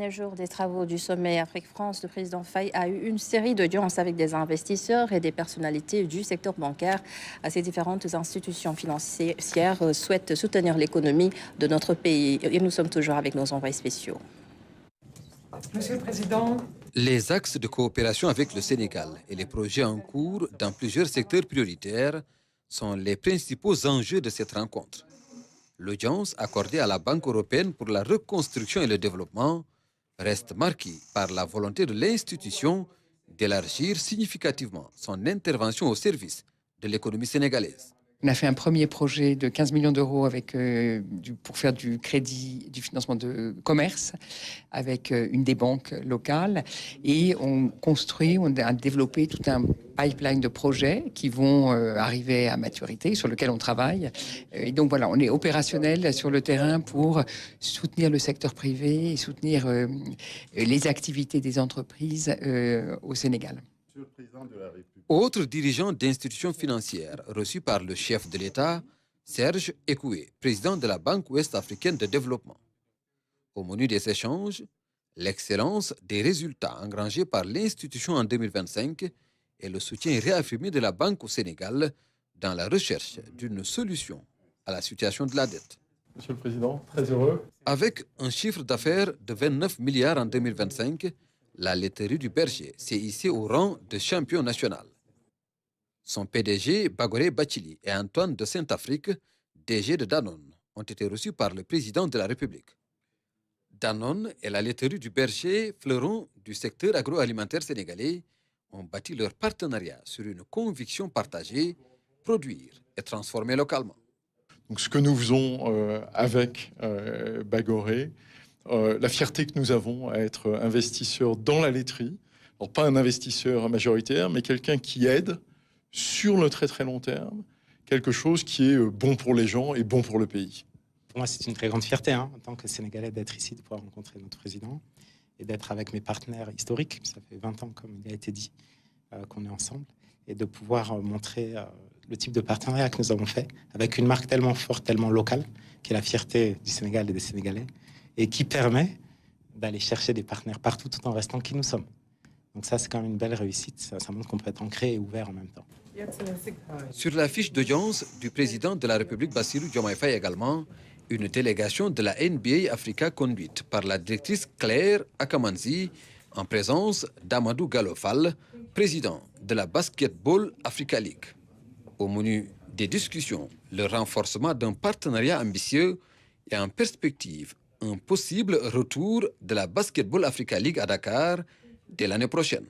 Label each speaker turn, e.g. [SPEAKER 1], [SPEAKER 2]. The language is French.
[SPEAKER 1] Dernier jour des travaux du sommet Afrique-France, le président Faye a eu une série d'audiences avec des investisseurs et des personnalités du secteur bancaire. Ces différentes institutions financières souhaitent soutenir l'économie de notre pays. Et nous sommes toujours avec nos envoyés spéciaux.
[SPEAKER 2] Monsieur le Président.
[SPEAKER 3] Les axes de coopération avec le Sénégal et les projets en cours dans plusieurs secteurs prioritaires sont les principaux enjeux de cette rencontre. L'audience accordée à la Banque européenne pour la reconstruction et le développement reste marquée par la volonté de l'institution d'élargir significativement son intervention au service de l'économie sénégalaise.
[SPEAKER 2] On a fait un premier projet de 15 millions d'euros avec, pour faire du crédit, du financement de commerce avec une des banques locales. Et on a développé tout un pipeline de projets qui vont arriver à maturité, sur lequel on travaille. Et donc voilà, on est opérationnel sur le terrain pour soutenir le secteur privé et soutenir les activités des entreprises au Sénégal.
[SPEAKER 3] Autre dirigeant d'institutions financières reçu par le chef de l'État, Serge Ekoué, président de la Banque ouest-africaine de développement. Au menu des échanges, l'excellence des résultats engrangés par l'institution en 2025 et le soutien réaffirmé de la Banque au Sénégal dans la recherche d'une solution à la situation de la dette.
[SPEAKER 4] Monsieur le Président, très heureux.
[SPEAKER 3] Avec un chiffre d'affaires de 29 milliards en 2025, la laiterie du Berger s'est hissée au rang de champion national. Son PDG, Bagoré Bachili, et Antoine de Saint-Afrique, DG de Danone, ont été reçus par le président de la République. Danone et la laiterie du Berger, fleuron du secteur agroalimentaire sénégalais, ont bâti leur partenariat sur une conviction partagée, produire et transformer localement.
[SPEAKER 4] Donc, ce que nous faisons avec Bagoré, la fierté que nous avons à être investisseurs dans la laiterie, alors pas un investisseur majoritaire, mais quelqu'un qui aide sur le très très long terme, quelque chose qui est bon pour les gens et bon pour le pays.
[SPEAKER 5] Pour moi, c'est une très grande fierté en tant que Sénégalais d'être ici, de pouvoir rencontrer notre président et d'être avec mes partenaires historiques. Ça fait 20 ans, comme il a été dit, qu'on est ensemble, et de pouvoir montrer le type de partenariat que nous avons fait avec une marque tellement forte, tellement locale, qui est la fierté du Sénégal et des Sénégalais, et qui permet d'aller chercher des partenaires partout tout en restant qui nous sommes. Donc ça, c'est quand même une belle réussite. Ça montre qu'on peut être ancré et ouvert en même temps.
[SPEAKER 3] Sur la fiche d'audience du président de la République, Bassirou Diomaye Faye également, une délégation de la NBA Africa conduite par la directrice Claire Akamanzi en présence d'Amadou Gallo-Fall, président de la Basketball Africa League. Au menu des discussions, le renforcement d'un partenariat ambitieux et en perspective un possible retour de la Basketball Africa League à Dakar dès l'année prochaine.